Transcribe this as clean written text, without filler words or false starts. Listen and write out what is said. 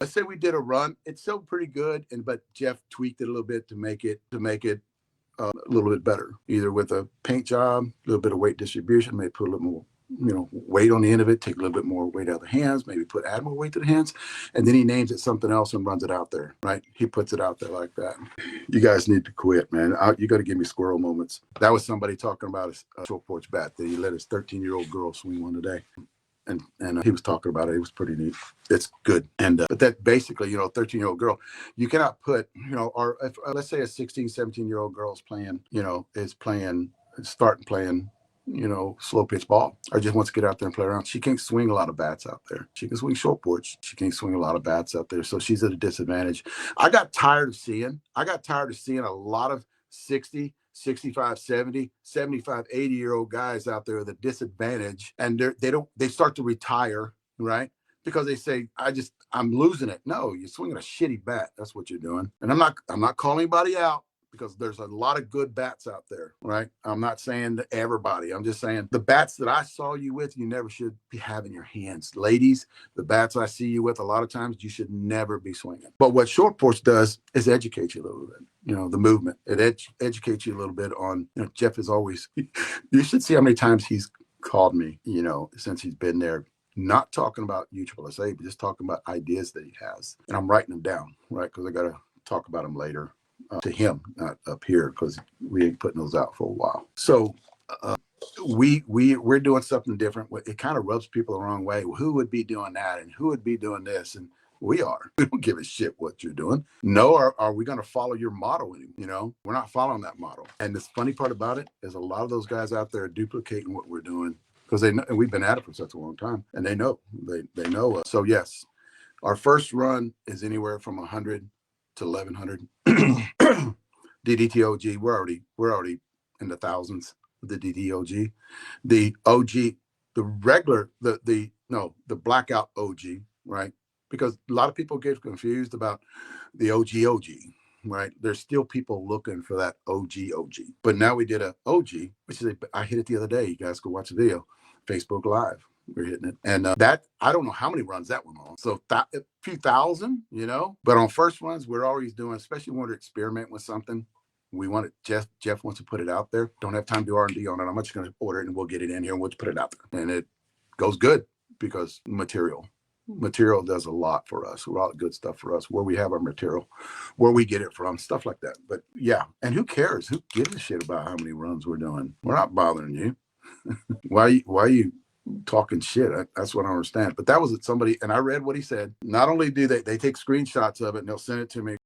let's say we did a run. It's still pretty good, but Jeff tweaked it a little bit to make it a little bit better, either with a paint job, a little bit of weight distribution, maybe put a little more weight on the end of it, take a little bit more weight out of the hands, maybe add more weight to the hands, and then he names it something else and runs it out there, right? He puts it out there like that. You guys need to quit, man. You got to give me squirrel moments. That was somebody talking about a short porch bat that he let his 13-year-old girl swing one today. And he was talking about it. It was pretty neat. It's good. And but that basically, 13-year-old girl, you cannot put, or if, let's say a 16, 17-year-old girl is playing, starting playing, slow pitch ball, or just wants to get out there and play around. She can't swing a lot of bats out there. She can swing short porch. She can't swing a lot of bats out there. So she's at a disadvantage. I got tired of seeing a lot of 60, 65, 70, 75, 80-year-old guys out there with a disadvantage, and they start to retire, right? Because they say, I'm losing it. No, you're swinging a shitty bat. That's what you're doing. And I'm not calling anybody out, because there's a lot of good bats out there, right? I'm not saying to everybody. I'm just saying the bats that I saw you with, you never should be having your hands. Ladies, the bats I see you with, a lot of times you should never be swinging. But what short porch does is educate you a little bit, the movement. It educates you a little bit on, Jeff is always, you should see how many times he's called me, since he's been there, not talking about USSA, but just talking about ideas that he has. And I'm writing them down, right? Because I got to talk about them later. To him, not up here, because we ain't putting those out for a while. So we're doing something different. It kind of rubs people the wrong way. Well, who would be doing that, and who would be doing this? And we don't give a shit what you're doing. No, are we going to follow your model anymore? We're not following that model. And the funny part about it is a lot of those guys out there are duplicating what we're doing, because they know, and we've been at it for such a long time, and they know us. So yes, our first run is anywhere from 100 to 1100 DDTOG. We're already in the thousands of the DDOG. The OG, the regular, the Blackout OG, right? Because a lot of people get confused about the OG, right? There's still people looking for that OG. But now we did a OG, which is I hit it the other day. You guys go watch the video, Facebook Live. We're hitting it. And that, I don't know how many runs that went on. So a few thousand, But on first runs, we're always doing, especially when we're experimenting with something. We want it, Jeff wants to put it out there. Don't have time to do R&D on it. I'm just going to order it and we'll get it in here and we'll just put it out there. And it goes good because material does a lot for us. A lot of good stuff for us, where we have our material, where we get it from, stuff like that. But yeah, and who cares? Who gives a shit about how many runs we're doing? We're not bothering you. Why are you talking shit? That's what I understand. But that was somebody, and I read what he said. Not only do they take screenshots of it and they'll send it to me.